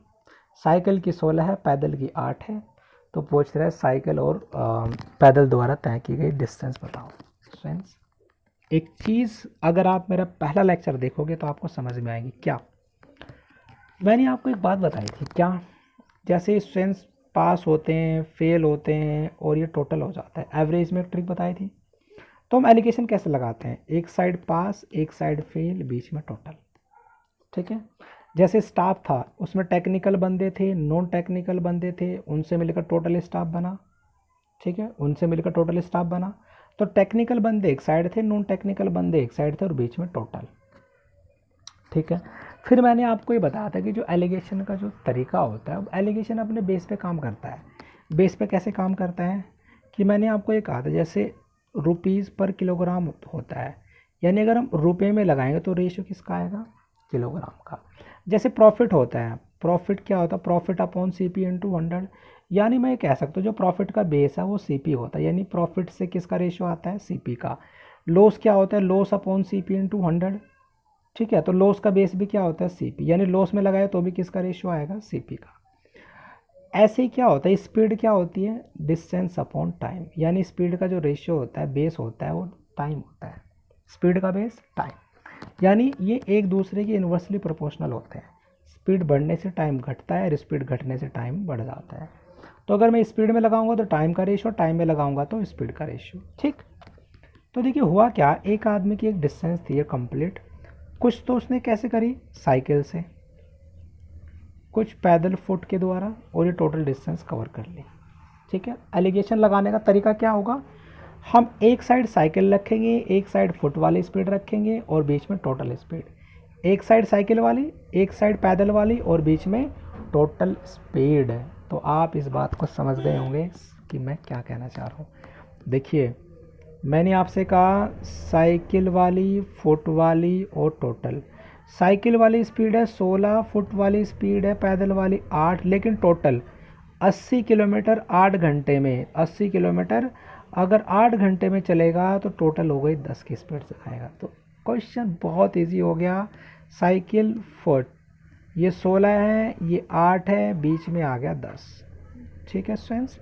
साइकिल की 16 है, पैदल की 8 है। तो पूछ रहा है साइकिल और पैदल द्वारा तय की गई डिस्टेंस बताओ। फ्रेंड्स, एक चीज़ अगर आप मेरा पहला लेक्चर देखोगे तो आपको समझ में आएगी। क्या मैंने आपको एक बात बताई थी क्या, जैसे स्टूडेंट्स पास होते हैं, फेल होते हैं और ये टोटल हो जाता है, एवरेज में एक ट्रिक बताई थी। तो हम एलिगेशन कैसे लगाते हैं, एक साइड पास, एक साइड फेल, बीच में टोटल। ठीक है, जैसे स्टाफ था उसमें टेक्निकल बंदे थे, नॉन टेक्निकल बंदे थे, उनसे मिलकर टोटल स्टाफ बना। ठीक है, उनसे मिलकर टोटल स्टाफ बना। तो टेक्निकल बंदे एक साइड थे, नॉन टेक्निकल बंदे एक साइड थे और बीच में टोटल। ठीक है, फिर मैंने आपको ये बताया था कि जो एलिगेशन का जो तरीका होता है, अब एलिगेशन अपने बेस पे काम करता है। बेस पे कैसे काम करता है कि मैंने आपको ये कहा था, जैसे रुपीज़ पर किलोग्राम होता है, यानी अगर हम रुपए में लगाएंगे तो रेशियो किसका आएगा, किलोग्राम का। जैसे प्रॉफिट होता है, प्रॉफिट क्या होता है, profit upon C P into 100, यानी मैं ये कह सकता हूँ जो प्रॉफिट का बेस है वो सी पी होता है, यानी प्रॉफिट से किसका रेशियो आता है, सी पी का। लॉस क्या होता है, loss upon C P into 100। ठीक है, तो लॉस का बेस भी क्या होता है, सी पी, यानी लॉस में लगाए तो भी किसका रेशियो आएगा, सी पी का। ऐसे ही क्या होता है, स्पीड क्या होती है, डिस्टेंस अपॉन टाइम, यानी स्पीड का जो रेशियो होता है, बेस होता है, वो टाइम होता है। स्पीड का बेस टाइम, यानी ये एक दूसरे के इन्वर्सली प्रोपोर्शनल होते हैं। स्पीड बढ़ने से टाइम घटता है और स्पीड घटने से टाइम बढ़ जाता है। तो अगर मैं स्पीड में लगाऊंगा तो टाइम का रेशियो, टाइम में लगाऊंगा तो स्पीड का रेशियो। ठीक, तो देखिए हुआ क्या, एक आदमी की एक डिस्टेंस थी ये कंप्लीट, कुछ तो उसने कैसे करी, साइकिल से, कुछ पैदल फुट के द्वारा, और ये टोटल डिस्टेंस कवर कर ली। ठीक है, एलिगेशन लगाने का तरीका क्या होगा, हम एक साइड साइकिल रखेंगे, एक साइड फुट वाली स्पीड रखेंगे और बीच में टोटल स्पीड। एक साइड साइकिल वाली, एक साइड पैदल वाली और बीच में टोटल स्पीड। तो आप इस बात को समझ गए होंगे कि मैं क्या कहना चाह रहा हूँ। देखिए, मैंने आपसे कहा साइकिल वाली, फुट वाली और टोटल। साइकिल वाली स्पीड है 16, फुट वाली स्पीड है पैदल वाली 8, लेकिन टोटल 80 किलोमीटर 8 घंटे में। 80 किलोमीटर अगर 8 घंटे में चलेगा तो टोटल हो गई 10 की स्पीड से आएगा। तो क्वेश्चन बहुत इजी हो गया। साइकिल, फुट, ये 16 है, ये 8 है, बीच में आ गया 10। ठीक है स्टूडेंट्स,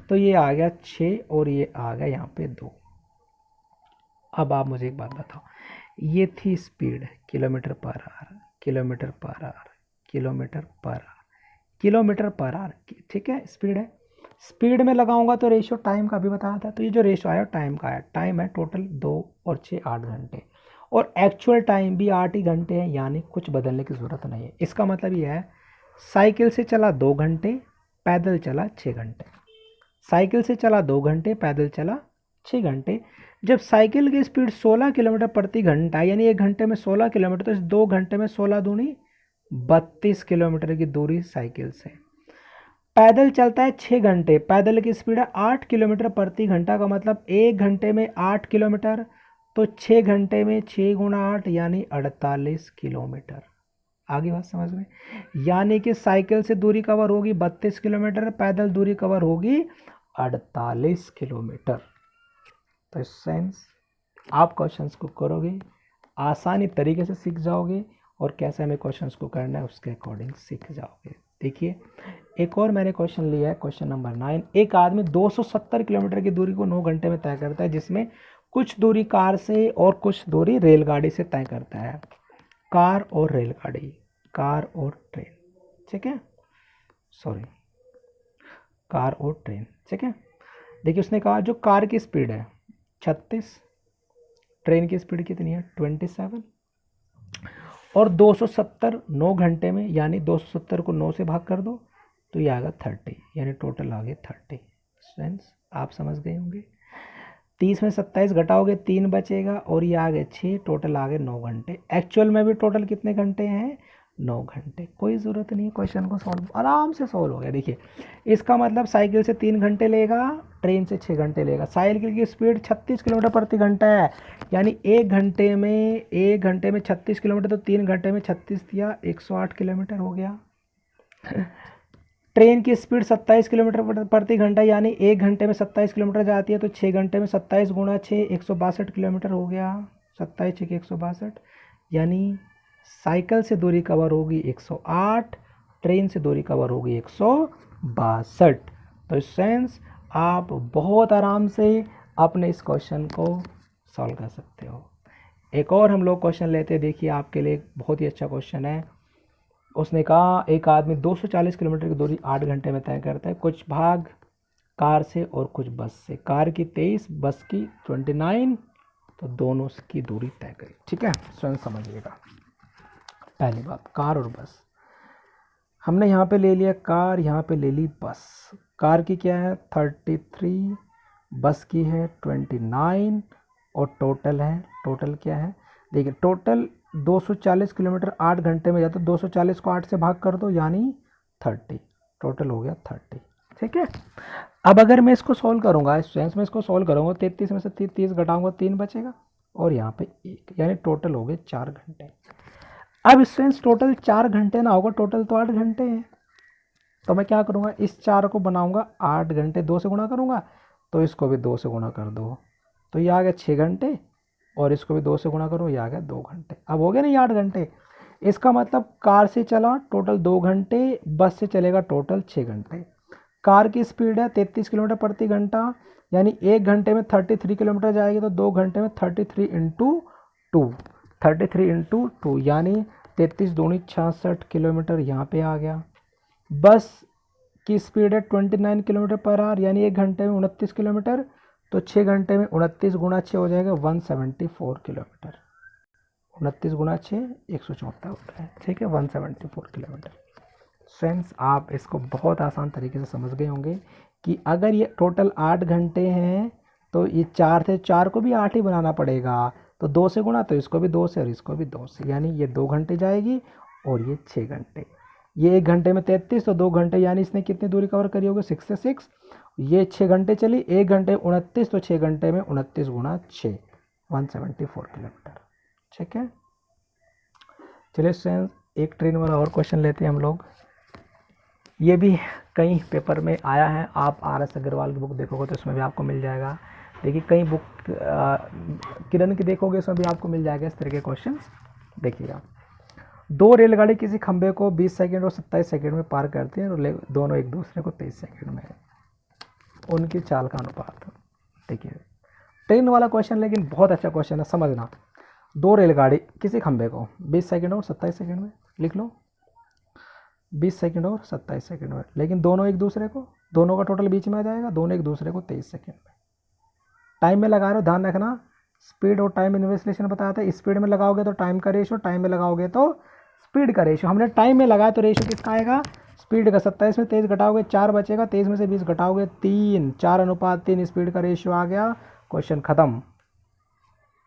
तो ये आ गया 6 और ये आ गया यहाँ पे 2। अब आप मुझे एक बात बताओ, ये थी speed kilometre per hour, kilometre per hour, kilometre per hour, kilometre per hour. ठीक है, स्पीड है। स्पीड में लगाऊंगा तो रेशियो टाइम का भी बताया था, तो ये जो रेशियो आया टाइम का आया, टाइम है टोटल 2 और 6 8 घंटे, और एक्चुअल टाइम भी 8 ही घंटे है, यानी कुछ बदलने की ज़रूरत नहीं है। इसका मतलब ये है, साइकिल से चला 2 घंटे, पैदल चला 6 घंटे। साइकिल से चला 2 घंटे, पैदल चला 6 घंटे। जब साइकिल की स्पीड 16 किलोमीटर प्रति घंटा, यानी 1 घंटे में 16 किलोमीटर, तो इस 2 घंटे में 16 दूनी 32 किलोमीटर की दूरी साइकिल से। पैदल चलता है 6 घंटे, पैदल की स्पीड है 8 किलोमीटर प्रति घंटा, का मतलब 1 घंटे में 8 किलोमीटर, तो 6 घंटे में 6 गुणा 8 यानी 48 किलोमीटर। आगे बात समझ में, यानी कि साइकिल से दूरी कवर होगी 32 किलोमीटर, पैदल दूरी कवर होगी 48 किलोमीटर। तो सेंस आप क्वेश्चंस को करोगे, आसानी तरीके से सीख जाओगे, और कैसे हमें क्वेश्चंस को करना है उसके अकॉर्डिंग सीख जाओगे। देखिए, एक और मैंने क्वेश्चन लिया है, क्वेश्चन नंबर 9। एक आदमी 270 किलोमीटर की दूरी को 9 घंटे में तय करता है, जिसमें कुछ दूरी कार से और कुछ दूरी रेलगाड़ी से तय करता है। कार और रेलगाड़ी, कार और ट्रेन। ठीक है, सॉरी, कार और ट्रेन। ठीक है, देखिए उसने कहा जो कार की स्पीड है 36, ट्रेन की स्पीड कितनी है 27, और 270 9 घंटे में, यानी 270 को 9 से भाग कर दो तो ये आएगा 30, यानी टोटल आ गए 30। फ्रेंड्स आप समझ गए होंगे। 30 में 27 घटाओगे 3 बचेगा, और ये आ गए 6, टोटल आ गए 9 घंटे। एक्चुअल में भी टोटल कितने घंटे हैं, 9 घंटे। कोई ज़रूरत नहीं है क्वेश्चन को सॉल्व, आराम से सॉल्व हो गया। देखिए इसका मतलब साइकिल से 3 घंटे लेगा, ट्रेन से 6 घंटे लेगा। साइकिल की स्पीड 36 किलोमीटर प्रति घंटा है, यानी 1 घंटे में 36 किलोमीटर, तो 3 घंटे में 36 दिया 108 किलोमीटर हो गया। ट्रेन की स्पीड 27 किलोमीटर प्रति घंटा, यानी 1 घंटे में 27 किलोमीटर जाती है, तो 6 घंटे में 27 गुणा 6 162 किलोमीटर हो गया। 27 6 162, यानी साइकिल से दूरी कवर होगी 108, ट्रेन से दूरी कवर होगी 162। तो इस सेंस आप बहुत आराम से अपने इस क्वेश्चन को सॉल्व कर सकते हो। एक और हम लोग क्वेश्चन लेते हैं, देखिए आपके लिए बहुत ही अच्छा क्वेश्चन है। उसने कहा एक आदमी 240 किलोमीटर की दूरी 8 घंटे में तय करता है, कुछ भाग कार से और कुछ बस से। कार की 23, बस की 29, तो दोनों की दूरी तय करें। ठीक है, स्वयं समझिएगा। पहली बात, कार और बस, हमने यहाँ पे ले लिया कार, यहाँ पे ले ली बस। कार की क्या है 33, बस की है 29, और टोटल है, टोटल क्या है देखिए, टोटल 240 किलोमीटर 8 घंटे में जाता है, 240 को 8 से भाग कर दो, यानी 30, टोटल हो गया 30। ठीक है, अब अगर मैं इसको सॉल्व करूँगा, इस सेंस में इसको सॉल्व करूँगा, 33 में से 30 घटाऊंगा 3 बचेगा, और यहाँ पे 1, यानी टोटल हो गए 4 घंटे। अब इस सेंस टोटल 4 घंटे ना होगा, टोटल तो 8 घंटे हैं, तो मैं क्या करूँगा, इस 4 को बनाऊँगा 8 घंटे, 2 से गुणा करूँगा, तो इसको भी 2 से गुणा कर दो, तो ये आ गया 6 घंटे, और इसको भी 2 से गुणा करो, ये आ गया 2 घंटे। अब हो गया ना ये 8 घंटे। इसका मतलब कार से चला टोटल 2 घंटे, बस से चलेगा टोटल 6 घंटे। कार की स्पीड है 33 किलोमीटर प्रति घंटा, यानी 1 घंटे में 33 किलोमीटर जाएगी, तो 2 घंटे में 33 इंटू 2, 33 इंटू 2, यानी 33 दूनी 66 किलोमीटर यहाँ पे आ गया। बस की स्पीड है 29 किलोमीटर पर आवर, यानी 1 घंटे में 29 किलोमीटर, तो 6 घंटे में 29 गुणा 6 हो जाएगा 174 किलोमीटर। 29 गुणा 6 174 होता है। ठीक है, 174 किलोमीटर। फ्रेंड्स आप इसको बहुत आसान तरीके से समझ गए होंगे कि अगर ये टोटल 8 घंटे हैं, तो ये 4 थे, 4 को भी 8 ही बनाना पड़ेगा, तो 2 से गुणा, तो इसको भी 2 से और इसको भी 2 से, यानी ये 2 घंटे जाएगी और ये 6 घंटे। ये 1 घंटे में 33, तो 2 घंटे, यानी इसने कितनी दूरी कवर करी होगी 6 से 6। ये 6 घंटे चली, 1 घंटे 29, तो 6 घंटे में 29 गुणा 6 174 किलोमीटर। ठीक है, चलिए फ्रेंड्स एक ट्रेन वाला और क्वेश्चन लेते हैं हम लोग। ये भी कई पेपर में आया है, आप RS अग्रवाल की बुक देखोगे तो इसमें भी आपको मिल जाएगा। देखिए कई बुक किरण की देखोगे, इसमें भी आपको मिल जाएगा इस तरह के क्वेश्चंस। देखिएगा, 2 रेलगाड़ी किसी खंबे को 20 सेकंड और 27 सेकंड में पार करती हैं, और दोनों एक दूसरे को 23 सेकंड में, उनकी चाल का अनुपात। देखिए ट्रेन वाला क्वेश्चन, लेकिन बहुत अच्छा क्वेश्चन है, समझना। 2 रेलगाड़ी किसी खंबे को 20 सेकंड और 27 सेकंड में, लिख लो 20 सेकंड और 27 सेकंड में, लेकिन दोनों एक दूसरे को, दोनों का टोटल बीच में आ जाएगा, दोनों एक दूसरे को 23 सेकंड में। टाइम में लगा रहे हो, ध्यान रखना, स्पीड और टाइम इन्वेस्टिगेशन बताया था, स्पीड में लगाओगे तो टाइम का रेशियो, टाइम में लगाओगे तो स्पीड का रेशियो। हमने टाइम में लगाया तो रेशियो किसका आएगा, स्पीड का। 27 में 23 घटाओगे 4 बचेगा, 23 में से 20 घटाओगे 3, 4:3 स्पीड का रेशियो आ गया। क्वेश्चन खत्म।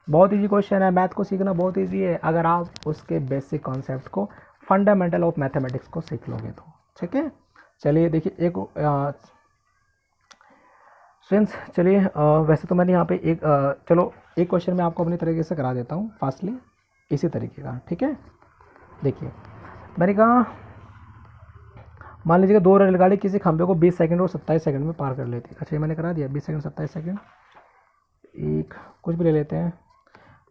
बहुत ईजी क्वेश्चन है, मैथ को सीखना बहुत ईजी है अगर आप उसके बेसिक कॉन्सेप्ट को, फंडामेंटल ऑफ मैथमेटिक्स को सीख लोगे तो। ठीक है, चलिए देखिए एक फ्रेंड्स, चलिए वैसे तो मैंने यहाँ पे एक चलो एक क्वेश्चन मैं आपको अपनी तरीके से करा देता हूँ फास्टली, इसी तरीके का। ठीक है, देखिए मैंने कहा मान लीजिएगा 2 रेलगाड़ी किसी खंभे को 20 सेकंड और 27 सेकंड में पार कर लेती है। अच्छा ये मैंने करा दिया, 20 सेकंड 27 सेकंड, एक कुछ भी ले लेते हैं।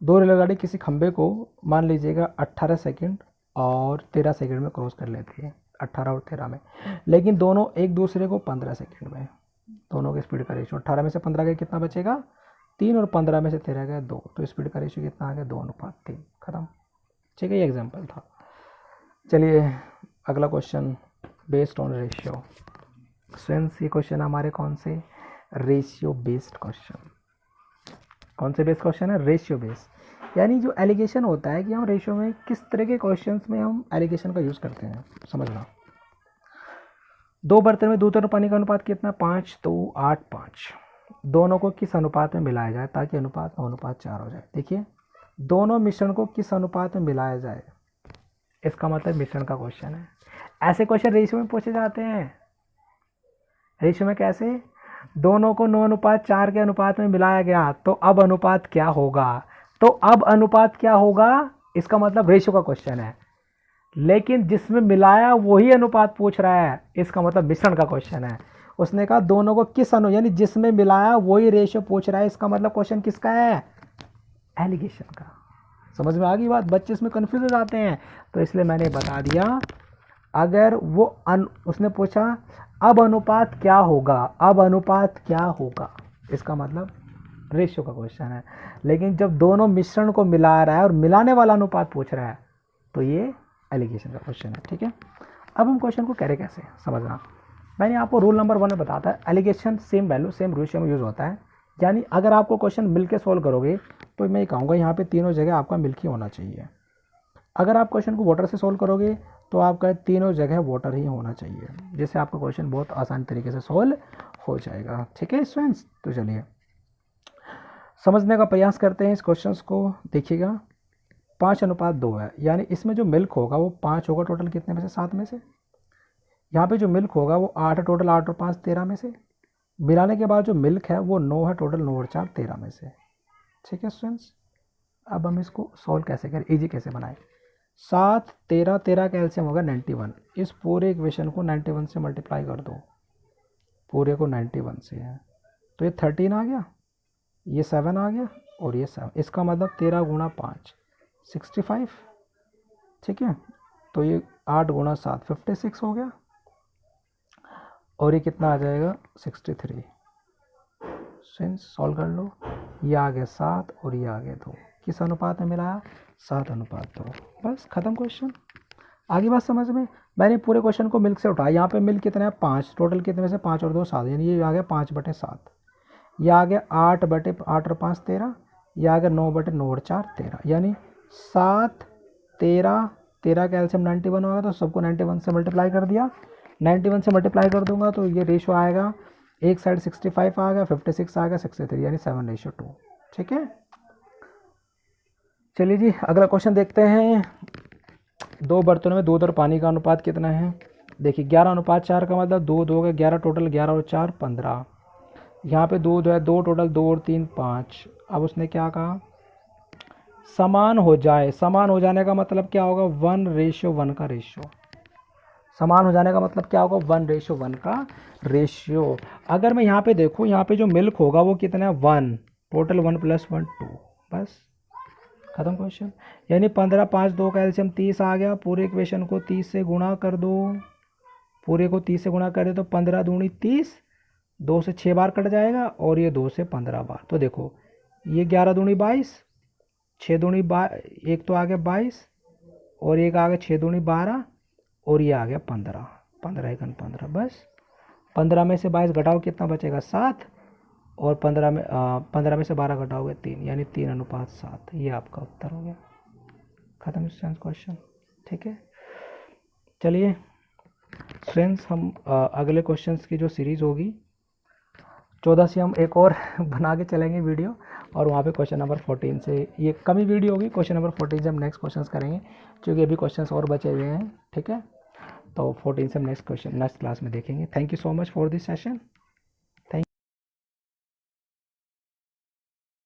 2 रेलगाड़ी किसी खंभे को मान लीजिएगा 18 सेकंड और 13 सेकंड में क्रॉस कर लेती है, 18 और 13 में, लेकिन दोनों एक दूसरे को 15 सेकंड में। दोनों की स्पीड का रेशियो, 18 में से 15 गया कितना बचेगा 3, और 15 में से 13 गया 2, तो स्पीड का रेशियो कितना आ गया 2:3, खत्म। ठीक है, ये एग्जाम्पल था। चलिए अगला question, based on ratio. Friends ये क्वेश्चन हमारे कौन से, रेशियो बेस्ड क्वेश्चन। कौन से बेस्ड क्वेश्चन है, रेशियो बेस्ड, यानी जो एलिगेशन होता है कि हम रेशियो में किस तरह के क्वेश्चंस में हम एलिगेशन का यूज़ करते हैं, समझना। 2 बर्तन में दूध और पानी का अनुपात कितना, 5 2 8 5। दोनों को किस अनुपात में मिलाया जाए ताकि अनुपात 9:4 हो जाए। देखिए दोनों मिश्रण को किस अनुपात में मिलाया जाए, इसका मतलब मिश्रण का क्वेश्चन है। ऐसे क्वेश्चन रेशियो में पूछे जाते हैं। रेशियो में कैसे? दोनों को 9:4 के अनुपात में मिलाया गया, तो अब अनुपात क्या होगा? तो अब अनुपात क्या होगा, इसका मतलब रेशियो का क्वेश्चन है। लेकिन जिसमें मिलाया वही अनुपात पूछ रहा है, इसका मतलब मिश्रण का क्वेश्चन है। उसने कहा दोनों को किस यानी जिसमें मिलाया वही रेशियो पूछ रहा है, इसका मतलब क्वेश्चन किसका है? एलिगेशन का। समझ में आ गई बात? बच्चे इसमें कंफ्यूज हो जाते हैं, तो इसलिए मैंने बता दिया। अगर वो उसने पूछा अब अनुपात क्या होगा, अब अनुपात क्या होगा, इसका मतलब रेशियो का क्वेश्चन है। लेकिन जब दोनों मिश्रण को मिला रहा है और मिलाने वाला अनुपात पूछ रहा है, तो ये एलिगेशन का क्वेश्चन है। ठीक है, अब हम क्वेश्चन को करें कैसे, समझना। मैंने आपको रूल नंबर 1 में बताता है, allegation same value same ratio में यूज़ होता है। यानी अगर आपको क्वेश्चन मिल के सॉल्व करोगे तो मैं कहूँगा यहाँ पे तीनों जगह आपका मिल्क ही होना चाहिए। अगर आप क्वेश्चन को वाटर से सॉल्व करोगे तो आपका तीनों जगह वाटर ही होना चाहिए, जिससे आपका क्वेश्चन बहुत आसान तरीके से सॉल्व हो जाएगा। ठीक है स्टूडेंट्स, तो चलिए समझने का प्रयास करते हैं इस क्वेश्चन को। देखिएगा 5:2 है, यानी इसमें जो मिल्क होगा वो 5 होगा टोटल, कितने में से? 7 में से। यहाँ पे जो मिल्क होगा वो 8 टोटल, 8 और 5 13 में से। मिलाने के बाद जो मिल्क है वो 9 है टोटल, 9 और 4 13 में से। ठीक है स्टूडेंट्स, अब हम इसको सॉल्व कैसे करें, इजी कैसे बनाएं। 7 13 13 का एलसीएम होगा 91। इस पूरे इक्वेशन को 91 से मल्टीप्लाई कर दो, पूरे को 91 से है तो ये 13 आ गया, ये 7 आ गया और ये 7। इसका मतलब 13 गुणा 5 65। ठीक है, तो ये 8 गुणा 7 56 हो गया, और ये कितना आ जाएगा 63। सेंस सॉल्व कर लो, ये आ गया 7 और ये आ गया 2। किस अनुपात में मिलाया? 7:2। बस खत्म क्वेश्चन। आगे बात समझ में। मैंने पूरे क्वेश्चन को मिल्क से उठाया, यहाँ पे मिल्क कितना है? 5 टोटल, कितने में से? 5 और 2 7, यानी ये आ गया 5/7। ये आ गया 8 और 5 13, ये आ गया 9/9 और 4 13, यानी 7 13 13 का एलसीएम 91 होगा, तो सबको 91 से मल्टीप्लाई कर दिया। 91 से मल्टीप्लाई कर दूंगा तो ये रेशो आएगा, एक साइड 65 आ गया, 56 आ गया, 63, यानी 7:2। ठीक है, चलिए जी अगला क्वेश्चन देखते हैं। 2 बर्तनों में दूध और पानी का अनुपात कितना है? देखिए 11:4 का मतलब दूध हो गया 11 टोटल, 11 और 4 15। यहाँ पे दूध है 2 टोटल, 2 और 3 5। अब उसने क्या कहा? समान हो जाए। समान हो जाने का मतलब क्या होगा? 1:1 का रेशियो। समान हो जाने का मतलब क्या होगा? 1:1 का रेशियो। अगर मैं यहाँ पे देखूँ, यहाँ पे जो मिल्क होगा वो कितना है? 1 टोटल, 1 + 1 2। बस खत्म क्वेश्चन। यानी 15 5 2 का एलसीएम 30 आ गया। पूरे इक्वेशन को 30 से गुणा कर दो, पूरे को 30 से गुणा कर दे तो 15 दूनी 30, 2 से 6 बार कट जाएगा और ये 2 से 15 बार। तो देखो ये 11 दूनी 22, 6 दूनी 1 तो आ गया 22 और एक आ गया 6 दूनी 12 और ये आ गया 15, 15 1 15। बस 15 में से 22 घटाओ, कितना बचेगा? 7, और 15 में से 12 घटाओगे 3, यानी 3:7। ये आपका उत्तर हो गया। खत्म क्वेश्चन। ठीक है, चलिए फ्रेंड्स हम अगले क्वेश्चंस की जो सीरीज़ होगी 14 से हम एक और बना के चलेंगे वीडियो, और वहाँ पे क्वेश्चन नंबर 14 से, ये कम ही वीडियो होगी, क्वेश्चन नंबर 14 से हम नेक्स्ट क्वेश्चंस करेंगे, क्योंकि अभी क्वेश्चंस और बचे हुए हैं। ठीक है, तो 14 से हम नेक्स्ट क्लास में देखेंगे। Thank you so much for this session.